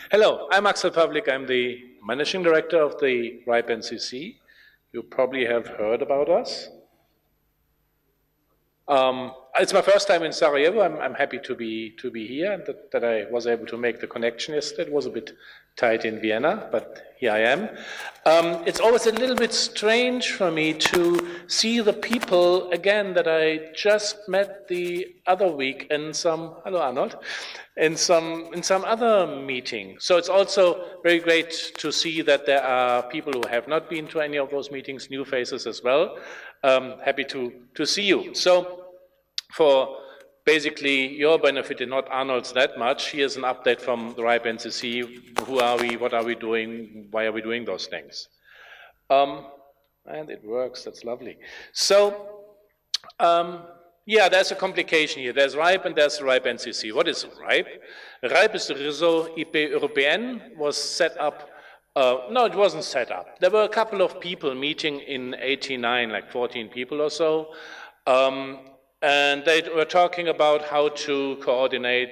Hello, I'm Axel Pawlik. I'm the Managing Director of the RIPE NCC. You probably have heard about us. It's my first time in Sarajevo. I'm happy to be here, and that I was able to make the connection yesterday. It was a bit tight in Vienna, but here I am. It's always a little bit strange for me to see the people again that I just met the other week in some, hello Arnold, in some other meeting. So it's also very great to see that there are people who have not been to any of those meetings, new faces as well. Happy to see you. So for basically your benefit and not Arnold's that much, here's an update from the RIPE NCC. Who are we? What are we doing? Why are we doing those things? And it works. That's lovely. So, yeah, there's a complication here. There's RIPE and there's the RIPE NCC. What is RIPE? RIPE is the réseau IP européen, was set up. No, it wasn't set up. There were a couple of people meeting in '89, like 14 people or so. And they were talking about how to coordinate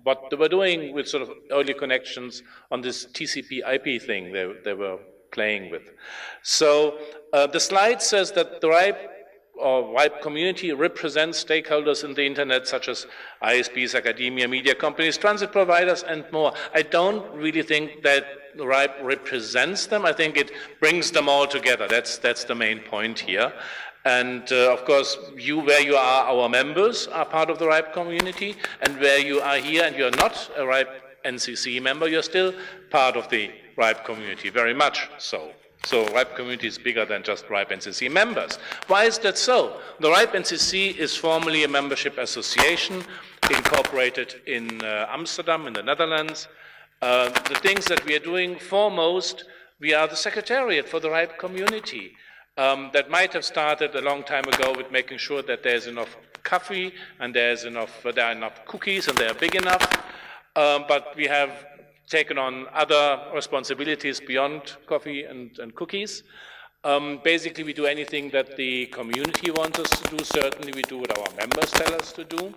what they were doing with sort of early connections on this TCP IP thing they were playing with. So the slide says that the RIPE community represents stakeholders in the internet such as ISPs, academia, media companies, transit providers, and more. I don't really think that RIPE represents them. I think it brings them all together. That's the main point here. And of course, where you are, our members are part of the RIPE community, and where you are here and you're not a RIPE NCC member, you're still part of the RIPE community, very much so. So RIPE community is bigger than just RIPE NCC members. Why is that so? The RIPE NCC is formally a membership association incorporated in Amsterdam, in the Netherlands. The things that we are doing, foremost, we are the secretariat for the RIPE community. That might have started a long time ago with making sure that there's enough coffee and there are enough cookies and they are big enough. But we have taken on other responsibilities beyond coffee and cookies. Basically, we do anything that the community wants us to do. Certainly, we do what our members tell us to do.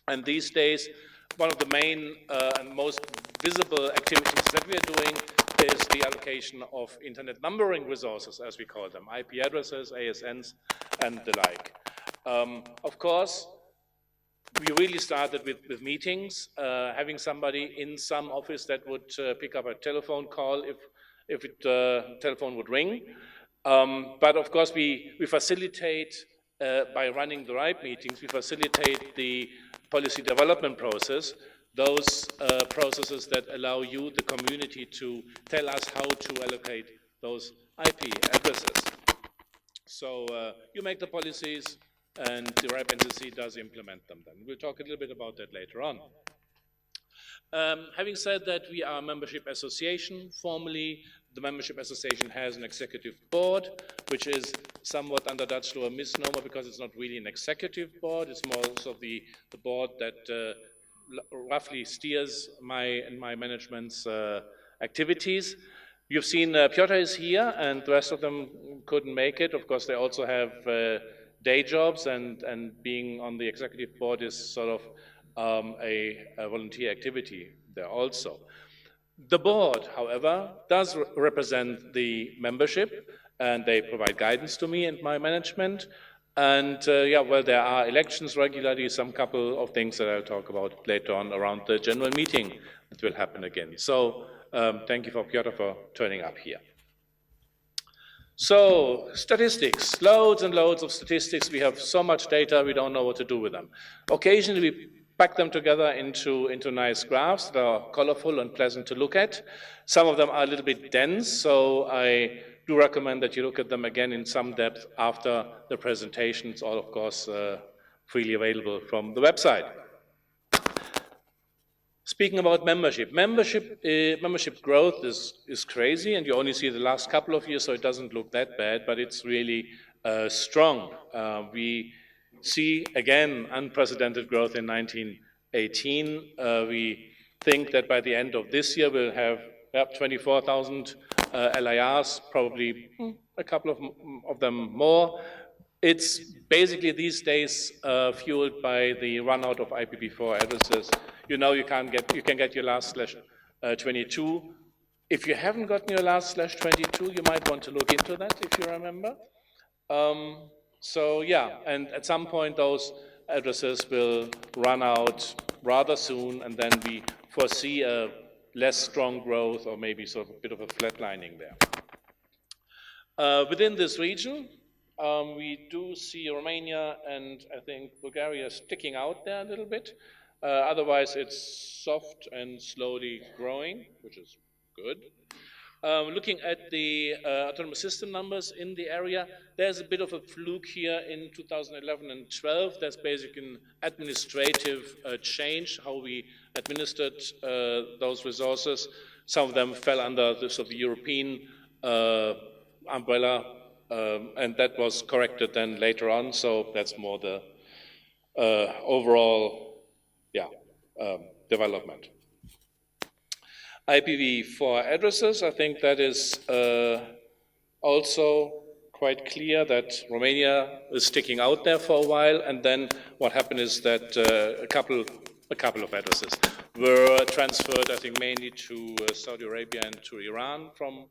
And these days, one of the main and most visible activities that we are doing is the allocation of internet numbering resources, as we call them, IP addresses, ASNs, and the like. Of course, we really started with meetings, having somebody in some office that would pick up a telephone call if telephone would ring. But of course, we facilitate, by running the RIPE meetings, we facilitate the policy development process, those processes that allow you, the community, to tell us how to allocate those IP addresses. So you make the policies, and the RIPE NCC does implement them then. We'll talk a little bit about that later on. Having said that, we are a membership association. Formally, the membership association has an executive board, which is somewhat under Dutch law a misnomer because it's not really an executive board. It's more also the board that roughly steers my management's activities. You've seen Piotr is here, and the rest of them couldn't make it. Of course, they also have day jobs, and being on the executive board is sort of a volunteer activity there also. The board, however, does represent the membership, and they provide guidance to me and my management. And yeah, well, there are elections regularly, some couple of things that I'll talk about later on around the general meeting that will happen again. So thank you for Piotr for turning up here. So statistics, loads and loads of statistics. We have so much data, we don't know what to do with them. Occasionally we pack them together into nice graphs that are colorful and pleasant to look at. Some of them are a little bit dense, so I do recommend that you look at them again in some depth after the presentation. It's all, of course, freely available from the website. Speaking about membership growth is crazy, and you only see the last couple of years, so it doesn't look that bad, but it's really strong. We see, again, unprecedented growth in 1918. We think that by the end of this year, we'll have 24,000 LIRs, probably a couple of them more. It's basically these days fueled by the run out of IPv4 addresses. You know, you can get your last /22. If you haven't gotten your last /22, you might want to look into that if you remember. So yeah, and at some point those addresses will run out rather soon, and then we foresee a less strong growth or maybe sort of a bit of a flatlining there. Within this region, we do see Romania and I think Bulgaria sticking out there a little bit. Otherwise, it's soft and slowly growing, which is good. Looking at the autonomous system numbers in the area, there's a bit of a fluke here in 2011 and 12. That's basically an administrative change, how we administered those resources. Some of them fell under the sort of European umbrella, and that was corrected then later on. So that's more the overall development. IPv4 addresses, I think that is also quite clear that Romania is sticking out there for a while, and then what happened is that a couple of addresses were transferred, I think, mainly to Saudi Arabia and to Iran from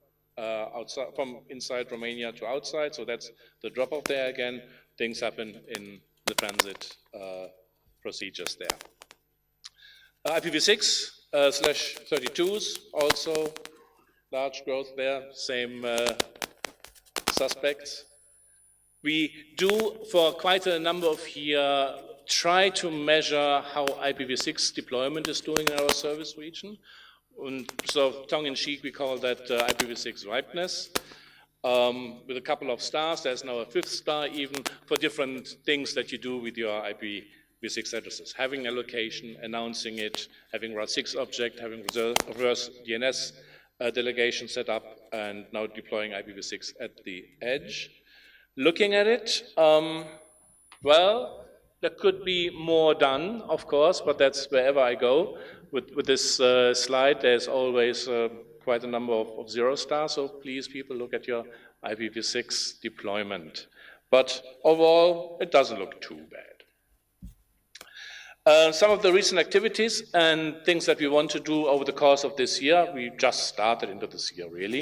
inside Romania to outside. So that's the drop-off there again. Things happen in the transit procedures there. IPv6 /32s, also large growth there, same suspects. We do, for quite a number of years, try to measure how IPv6 deployment is doing in our service region. And so, tongue-in-cheek, we call that Ipv6 Ripeness. With a couple of stars, there's now a 5th star even for different things that you do with your IPv6 addresses. Having a location, announcing it, having Route6 object, having reverse DNS delegation set up, and now deploying IPv6 at the edge. Looking at it, well, there could be more done, of course, but that's wherever I go. With this slide, there's always quite a number of 0 stars, so please, people, look at your IPv6 deployment. But overall, it doesn't look too bad. Some of the recent activities and things that we want to do over the course of this year, we just started into this year, really.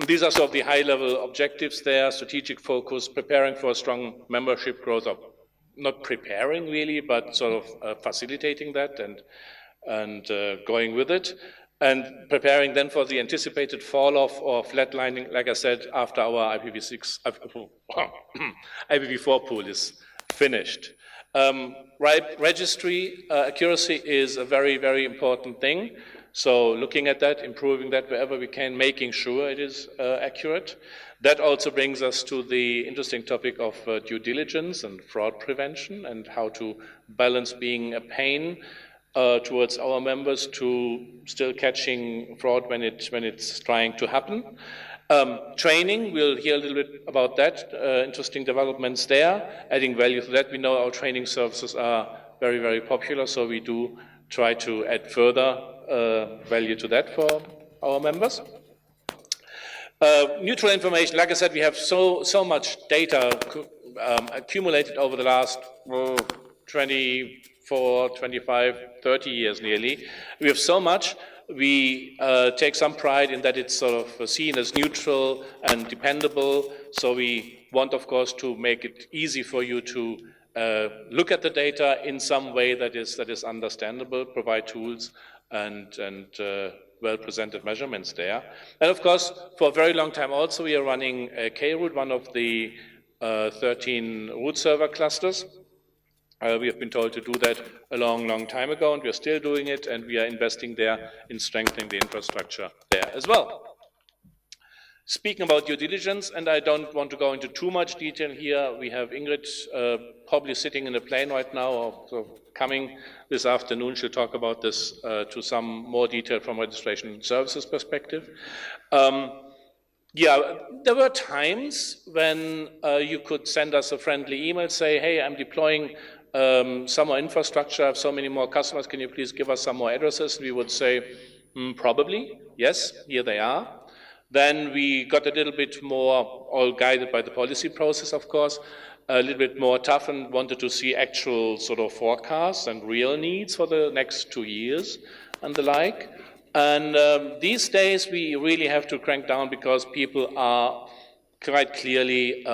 These are sort of the high-level objectives there: strategic focus, preparing for a strong membership growth, or not preparing really, but sort of facilitating that and going with it, and preparing then for the anticipated fall-off or flatlining, like I said, after our IPv4 pool is finished. Registry accuracy is a very, very important thing. So looking at that, improving that wherever we can, making sure it is accurate. That also brings us to the interesting topic of due diligence and fraud prevention, and how to balance being a pain towards our members to still catching fraud when it's trying to happen. Training, we'll hear a little bit about that, interesting developments there, adding value to that. We know our training services are very, very popular, so we do try to add further value to that for our members. Neutral information, like I said, we have so much data accumulated over the last 24, 25, 30 years nearly. We have so much. We take some pride in that it's sort of seen as neutral and dependable. So we want, of course, to make it easy for you to look at the data in some way that is understandable, provide tools and well-presented measurements there. And of course, for a very long time also, we are running KRoot, one of the 13 root server clusters. We have been told to do that a long, long time ago, and we are still doing it, and we are investing there in strengthening the infrastructure there as well. Speaking about due diligence, and I don't want to go into too much detail here, we have Ingrid probably sitting in a plane right now, or so coming this afternoon. She'll talk about this to some more detail from registration services perspective. Yeah, there were times when you could send us a friendly email, say, hey, I'm deploying some more infrastructure, I have so many more customers, can you please give us some more addresses? We would say, probably, yes, here they are. Then we got a little bit more, all guided by the policy process, of course, a little bit more tough and wanted to see actual sort of forecasts and real needs for the next 2 years. and the like. And these days we really have to crank down because people are quite clearly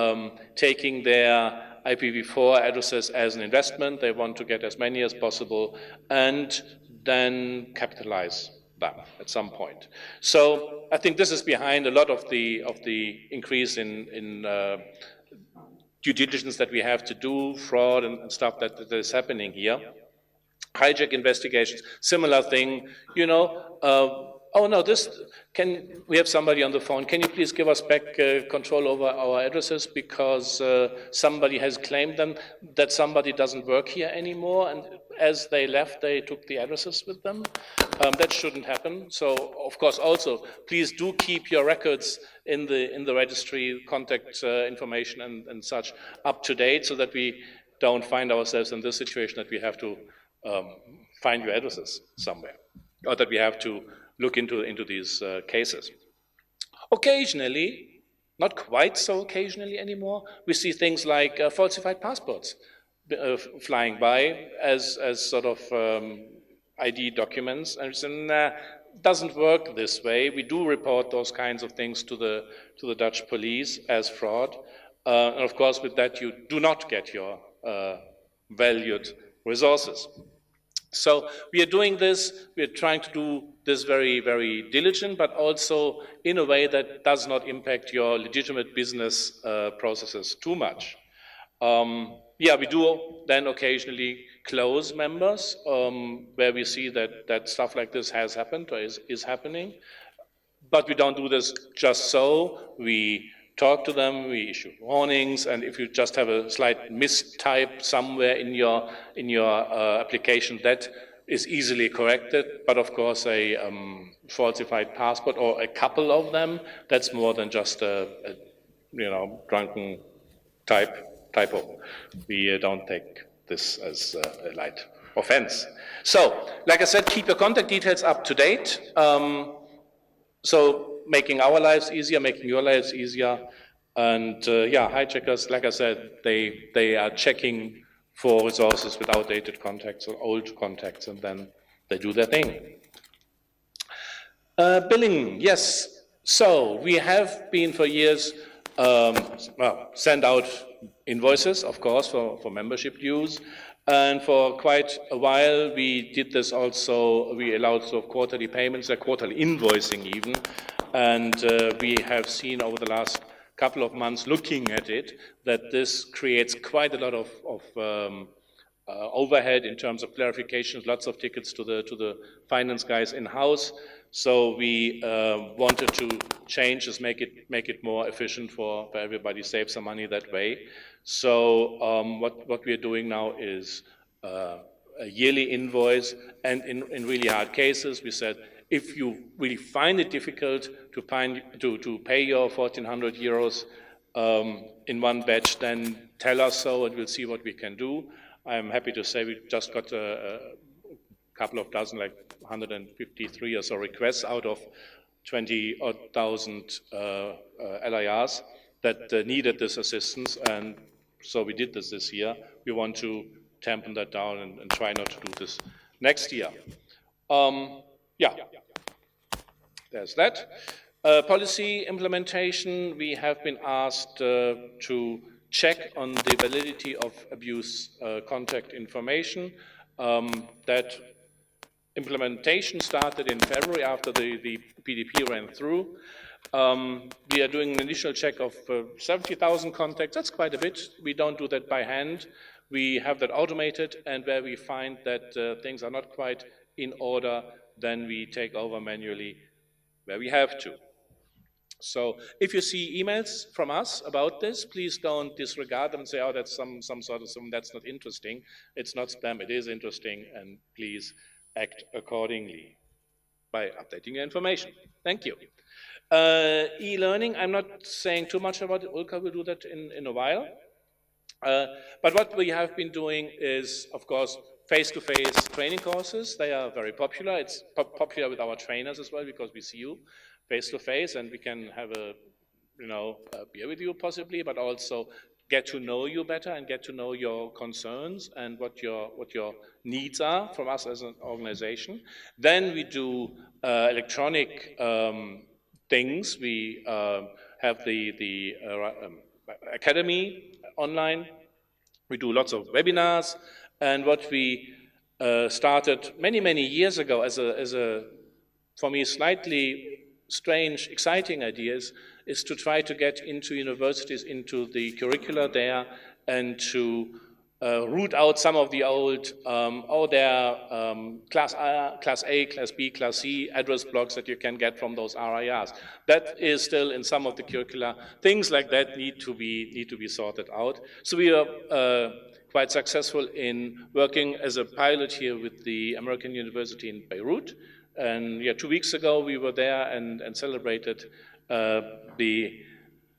taking their IPv4 addresses as an investment. They want to get as many as possible and then capitalize them at some point. So I think this is behind a lot of the increase in due diligence that we have to do, fraud and stuff that is happening here. Hijack investigations, similar thing, you know, oh no, we have somebody on the phone, can you please give us back control over our addresses because somebody has claimed them, that somebody doesn't work here anymore, and as they left, they took the addresses with them. That shouldn't happen. So, of course, also, please do keep your records in the registry, contact information and such up to date so that we don't find ourselves in this situation that we have to find your addresses somewhere, or that we have to look into these cases. Occasionally, not quite so occasionally anymore, we see things like falsified passports flying by as sort of ID documents, and we say, nah, doesn't work this way. We do report those kinds of things to the Dutch police as fraud, and of course with that you do not get your valued resources. So we are doing this, we are trying to do this very, very diligent, but also in a way that does not impact your legitimate business processes too much. Yeah, we do then occasionally close members where we see that stuff like this has happened or is happening, but we don't do this just so. We talk to them, we issue warnings, and if you just have a slight mistype somewhere in your application, that is easily corrected. But of course, a falsified passport or a couple of them, that's more than just a drunken typo. We don't take this as a light offense. So, like I said, keep your contact details up to date. So making our lives easier, making your lives easier. And yeah, hijackers, like I said, they are checking for resources with outdated contacts or old contacts, and then they do their thing. Billing, yes. So we have been for years, send out invoices, of course, for membership dues. And for quite a while, we did this also, we allowed sort of quarterly payments, quarterly invoicing even. And we have seen over the last couple of months looking at it, that this creates quite a lot of overhead in terms of clarifications, lots of tickets to the finance guys in-house. So we wanted to change this, make it more efficient for everybody, save some money that way. So what we are doing now is a yearly invoice, and in really hard cases, we said, if you really find it difficult to pay your 1,400 euros in one batch, then tell us so, and we'll see what we can do. I'm happy to say we just got a couple of dozen, like 153 or so requests out of 20,000 LIRs that needed this assistance, and so we did this year. We want to tampen that down and try not to do this next year. Yeah, there's that. Policy implementation, we have been asked to check on the validity of abuse contact information. That implementation started in February after the PDP ran through. We are doing an initial check of 70,000 contacts. That's quite a bit. We don't do that by hand. We have that automated, and where we find that things are not quite in order, then we take over manually where we have to. So if you see emails from us about this, please don't disregard them and say, oh, that's some sort of something that's not interesting. It's not spam, it is interesting, and please act accordingly by updating your information. Thank you. E-learning, I'm not saying too much about it. Ulka will do that in a while. But what we have been doing is, of course, face-to-face training courses. They are very popular. It's popular with our trainers as well, because we see you face-to-face, and we can have a beer with you possibly, but also get to know you better and get to know your concerns and what your needs are from us as an organization. Then we do electronic things. We have the academy online. We do lots of webinars, and what we started many years ago as a for me slightly strange, exciting ideas is to try to get into universities, into the curricula there, and to root out some of the old, Class A, Class B, Class C address blocks that you can get from those RIRs. That is still in some of the curricula. Things like that need to be sorted out. So we are quite successful in working as a pilot here with the American University in Beirut. And yeah, 2 weeks ago we were there and celebrated the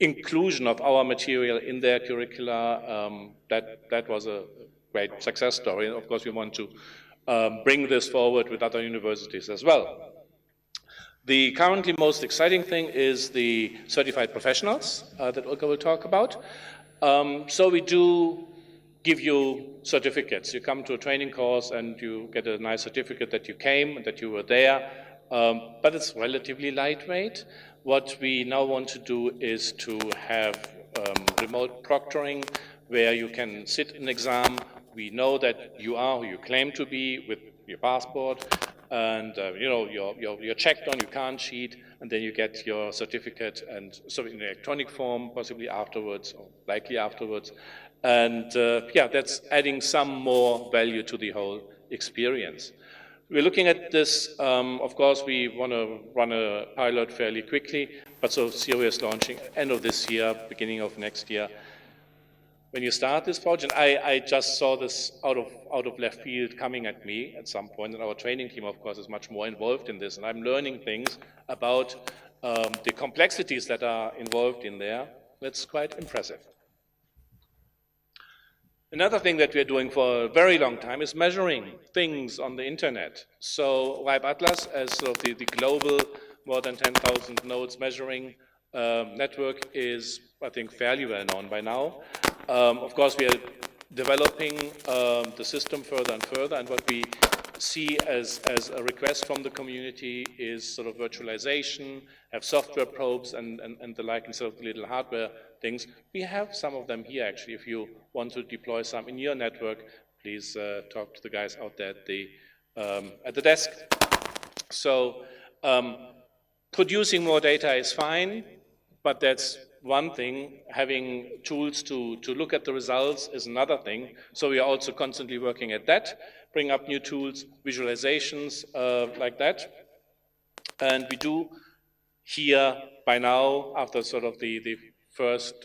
inclusion of our material in their curricula. That was a great success story. And of course, we want to bring this forward with other universities as well. The currently most exciting thing is the certified professionals that Ulka will talk about. So we do give you certificates. You come to a training course and you get a nice certificate that you came and that you were there, but it's relatively lightweight. What we now want to do is to have remote proctoring, where you can sit an exam. We know that you are who you claim to be with your passport, and you know you're checked on, you can't cheat, and then you get your certificate, and so in electronic form, possibly afterwards, or likely afterwards. And yeah, that's adding some more value to the whole experience. We're looking at this, of course, we want to run a pilot fairly quickly, but so serious launching end of this year, beginning of next year. When you start this project, I just saw this out of left field coming at me at some point, and our training team, of course, is much more involved in this, and I'm learning things about the complexities that are involved in there. That's quite impressive. Another thing that we're doing for a very long time is measuring things on the internet. So Ripe Atlas, as sort of the global more than 10,000 nodes measuring network, is, I think, fairly well known by now. Of course, we are developing the system further and further, and what we see as a request from the community is sort of virtualization, have software probes and the like, instead of the little hardware things. We have some of them here, actually. If you want to deploy some in your network, please talk to the guys out there at the desk. So producing more data is fine, but that's one thing. Having tools to look at the results is another thing. So we are also constantly working at that, bring up new tools, visualizations like that. And we do here by now, after sort of the first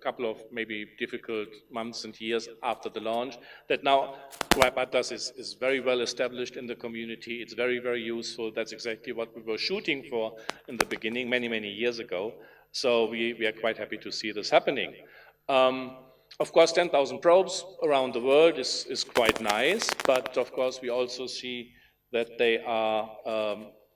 couple of maybe difficult months and years after the launch, that now Ripe Atlas is very well established in the community. It's very, very useful. That's exactly what we were shooting for in the beginning, many years ago. So we are quite happy to see this happening. Of course, 10,000 probes around the world is quite nice, but of course we also see that they are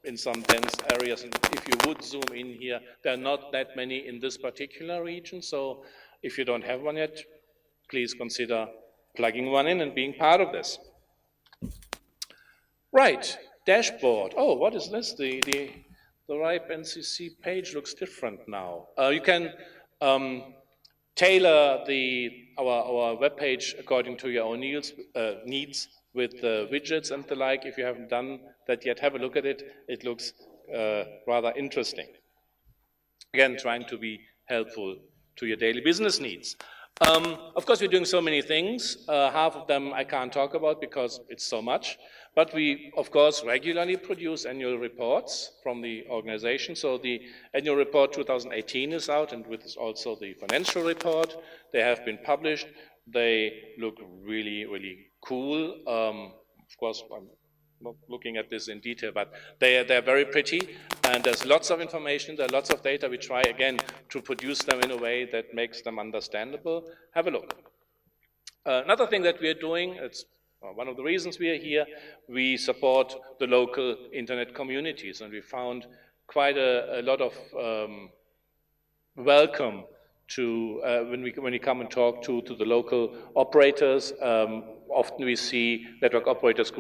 in some dense areas, and if you would zoom in here, there are not that many in this particular region. So if you don't have one yet, please consider plugging one in and being part of this. Right, dashboard. Oh, what is this? The Ripe NCC page looks different now. You can tailor our web page according to your own needs with widgets and the like. If you haven't done that yet, have a look at it. It looks rather interesting. Again, trying to be helpful to your daily business needs. Of course, we're doing so many things. Half of them I can't talk about because it's so much. But we, of course, regularly produce annual reports from the organization. So the annual report 2018 is out, and with this also the financial report. They have been published. They look really, really cool. Of course, I'm not looking at this in detail, but they're very pretty, and there's lots of information, there's lots of data. We try, again, to produce them in a way that makes them understandable. Have a look. Another thing that we are doing, it's one of the reasons we are here, we support the local internet communities, and we found quite a lot of welcome to when we come and talk to the local operators. Often we see network operators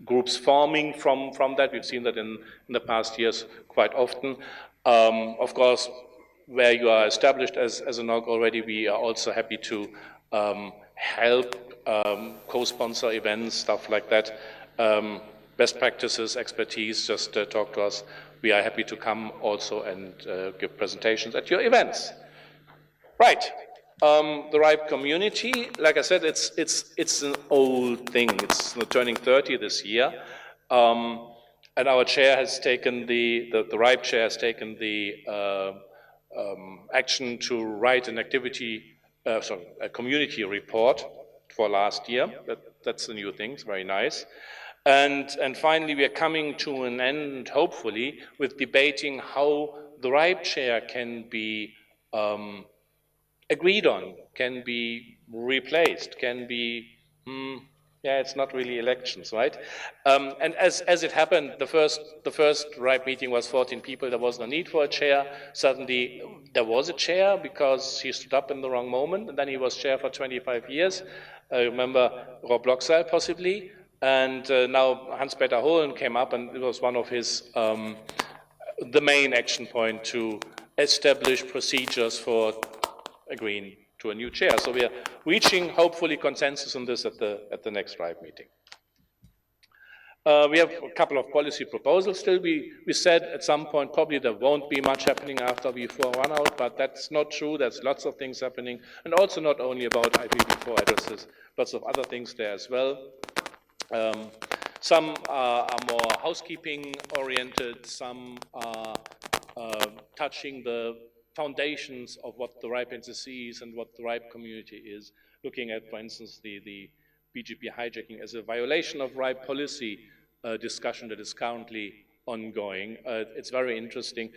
groups forming from that. We've seen that in the past years quite often. Of course, where you are established as a NOC already, we are also happy to help co-sponsor events, stuff like that. Best practices, expertise, just talk to us. We are happy to come also and give presentations at your events. Right. The RIPE community, like I said, it's an old thing. It's turning 30 this year. And our chair has taken the RIPE chair has taken the action to write an a community report for last year. That's a new thing. It's very nice. And finally, we are coming to an end, hopefully, with debating how the RIPE chair can be agreed on, can be replaced, can be, yeah, it's not really elections, right? And as it happened, the first RIPE meeting was 14 people. There was no need for a chair. Suddenly, there was a chair because he stood up in the wrong moment, and then he was chair for 25 years. I remember Rob Loxall, possibly. And now Hans-Peter Hohlen came up, and it was one of his, the main action point to establish procedures for agreeing to a new chair. So we are reaching, hopefully, consensus on this at the next RIPE meeting. We have a couple of policy proposals still. We said at some point probably there won't be much happening after V4 run out, but that's not true. There's lots of things happening, and also not only about IPv4 addresses, lots of other things there as well. Some are more housekeeping oriented, some are touching the foundations of what the RIPE NCC is and what the RIPE community is, looking at, for instance, the BGP hijacking as a violation of RIPE policy discussion that is currently ongoing. It's very interesting.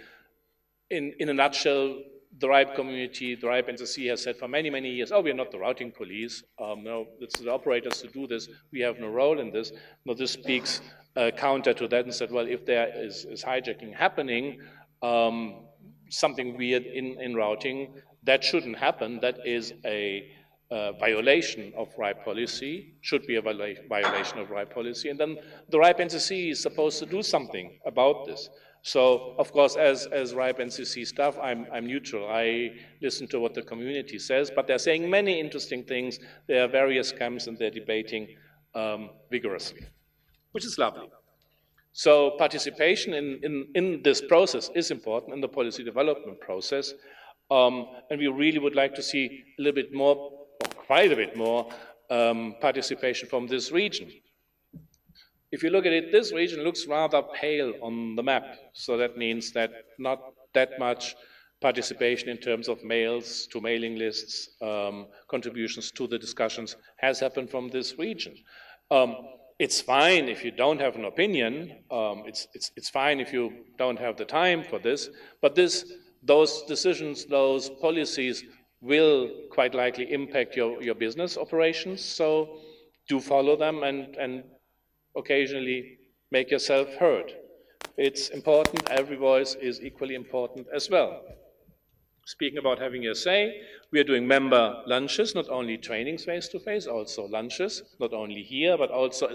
In a nutshell, the RIPE community, the RIPE NCC has said for many, many years, oh, we're not the routing police. No, it's the operators to do this. We have no role in this. Now, this speaks counter to that and said, well, if there is hijacking happening, something weird in routing, that shouldn't happen. That is a violation of RIPE policy, should be a violation of RIPE policy. And then the RIPE NCC is supposed to do something about this. So, of course, as RIPE NCC staff, I'm neutral. I listen to what the community says, but they're saying many interesting things. There are various camps and they're debating vigorously, which is lovely. So participation in this process is important, in the policy development process, and we really would like to see a little bit more, or quite a bit more, participation from this region. If you look at it, this region looks rather pale on the map. So that means that not that much participation in terms of mails to mailing lists, contributions to the discussions has happened from this region. It's fine if you don't have an opinion. It's fine if you don't have the time for this. But those decisions, those policies will quite likely impact your business operations. So do follow them and occasionally make yourself heard. It's important. Every voice is equally important as well. Speaking about having a say, we are doing member lunches, not only trainings face-to-face, also lunches, not only here, but also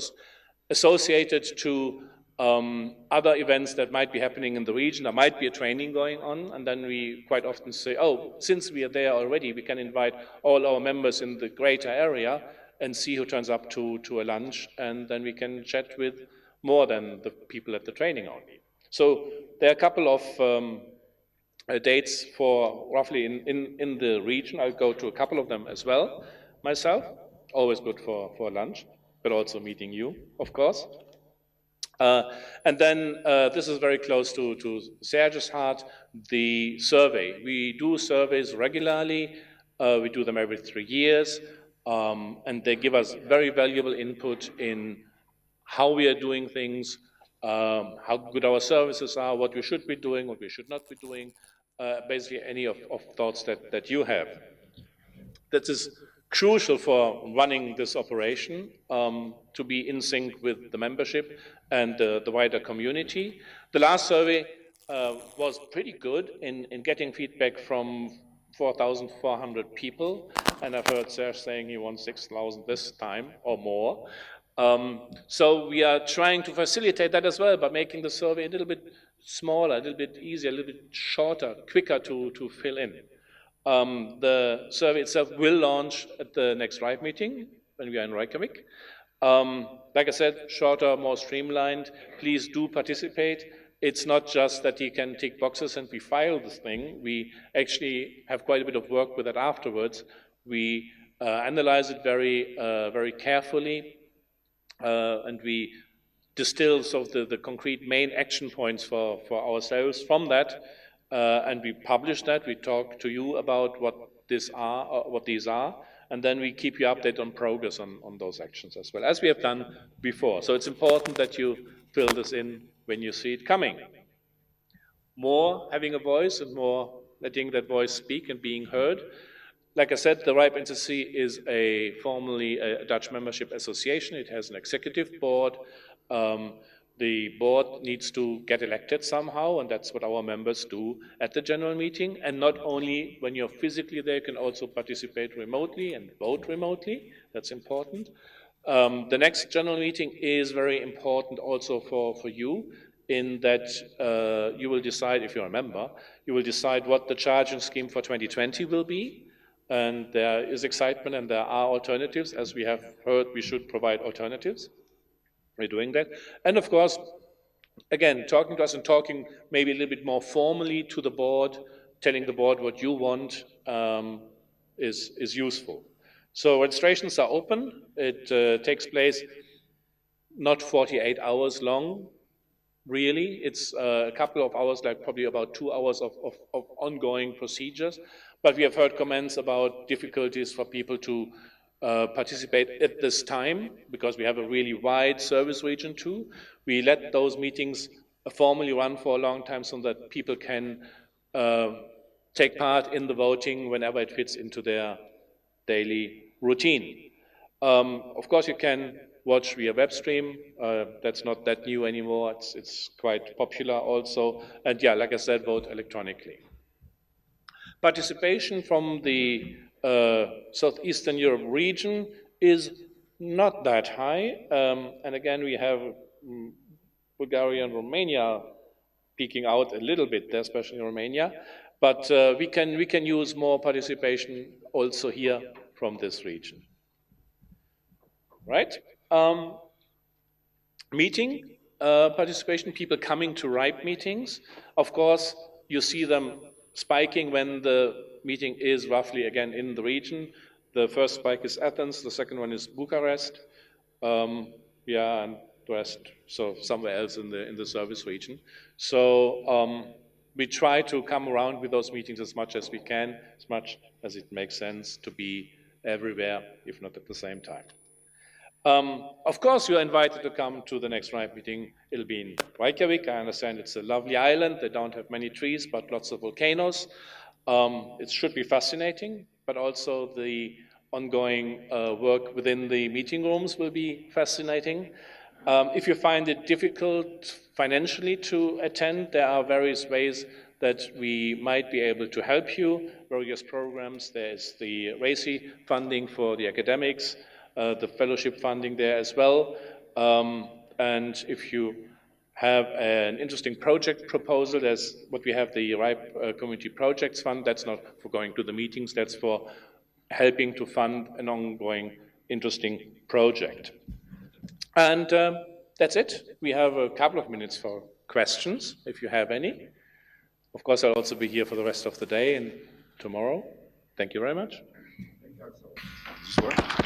associated to other events that might be happening in the region. There might be a training going on, and then we quite often say, oh, since we are there already, we can invite all our members in the greater area and see who turns up to a lunch, and then we can chat with more than the people at the training only. So there are a couple of dates for roughly in the region. I'll go to a couple of them as well myself. Always good for lunch, but also meeting you, of course. And then this is very close to Serge's heart, the survey. We do surveys regularly. We do them every 3 years. And they give us very valuable input in how we are doing things, how good our services are, what we should be doing, what we should not be doing, basically any of thoughts that you have. That is crucial for running this operation, to be in sync with the membership and the wider community. The last survey was pretty good in getting feedback from 4,400 people, and I've heard Serge saying he wants 6,000 this time or more. So we are trying to facilitate that as well by making the survey a little bit smaller, a little bit easier, a little bit shorter, quicker to fill in. The survey itself will launch at the next RIPE meeting when we are in Reykjavik. Like I said, shorter, more streamlined. Please do participate. It's not just that you can tick boxes and we file this thing. We actually have quite a bit of work with it afterwards. We analyze it very carefully, and we distill sort of the concrete main action points for ourselves from that, and we publish that. We talk to you about what these are, and then we keep you updated on progress on those actions as well, as we have done before. So it's important that you fill this in when you see it coming. More having a voice and more letting that voice speak and being heard. Like I said, the RIPE NCC is formally a Dutch membership association. It has an executive board. The board needs to get elected somehow, and that's what our members do at the general meeting. And not only when you're physically there, you can also participate remotely and vote remotely. That's important. The next general meeting is very important also for you, in that you will decide, if you're a member, you will decide what the charging scheme for 2020 will be. And there is excitement and there are alternatives. As we have heard, we should provide alternatives. We're doing that. And of course, again, talking to us and talking maybe a little bit more formally to the board, telling the board what you want is useful. So registrations are open. It takes place not 48 hours long, really. It's a couple of hours, like probably about 2 hours of ongoing procedures. But we have heard comments about difficulties for people to participate at this time, because we have a really wide service region too. We let those meetings formally run for a long time so that people can take part in the voting whenever it fits into their daily routine. Of course, you can watch via web stream. That's not that new anymore. It's quite popular also. And yeah, like I said, vote electronically. Participation from the Southeastern Europe region is not that high. And again, we have Bulgaria and Romania peaking out a little bit there, especially Romania. But we can use more participation also here from this region. Right? Meeting participation, people coming to RIPE meetings. Of course, you see them spiking when the meeting is roughly, again, in the region. The first spike is Athens, the second one is Bucharest, yeah, and the rest, so somewhere else in the service region. So we try to come around with those meetings as much as we can, as much as it makes sense to be everywhere, if not at the same time. Of course, you are invited to come to the next RIPE meeting. It'll be in Reykjavik. I understand it's a lovely island. They don't have many trees, but lots of volcanoes. It should be fascinating, but also the ongoing work within the meeting rooms will be fascinating. If you find it difficult financially to attend, there are various ways that we might be able to help you, various programs. There's the RACI funding for the academics, the fellowship funding there as well. And if you have an interesting project proposal, there's what we have, the RIPE Community Projects Fund. That's not for going to the meetings, that's for helping to fund an ongoing interesting project. And that's it. We have a couple of minutes for questions, if you have any. Of course, I'll also be here for the rest of the day and tomorrow. Thank you very much. Thank you, Axel.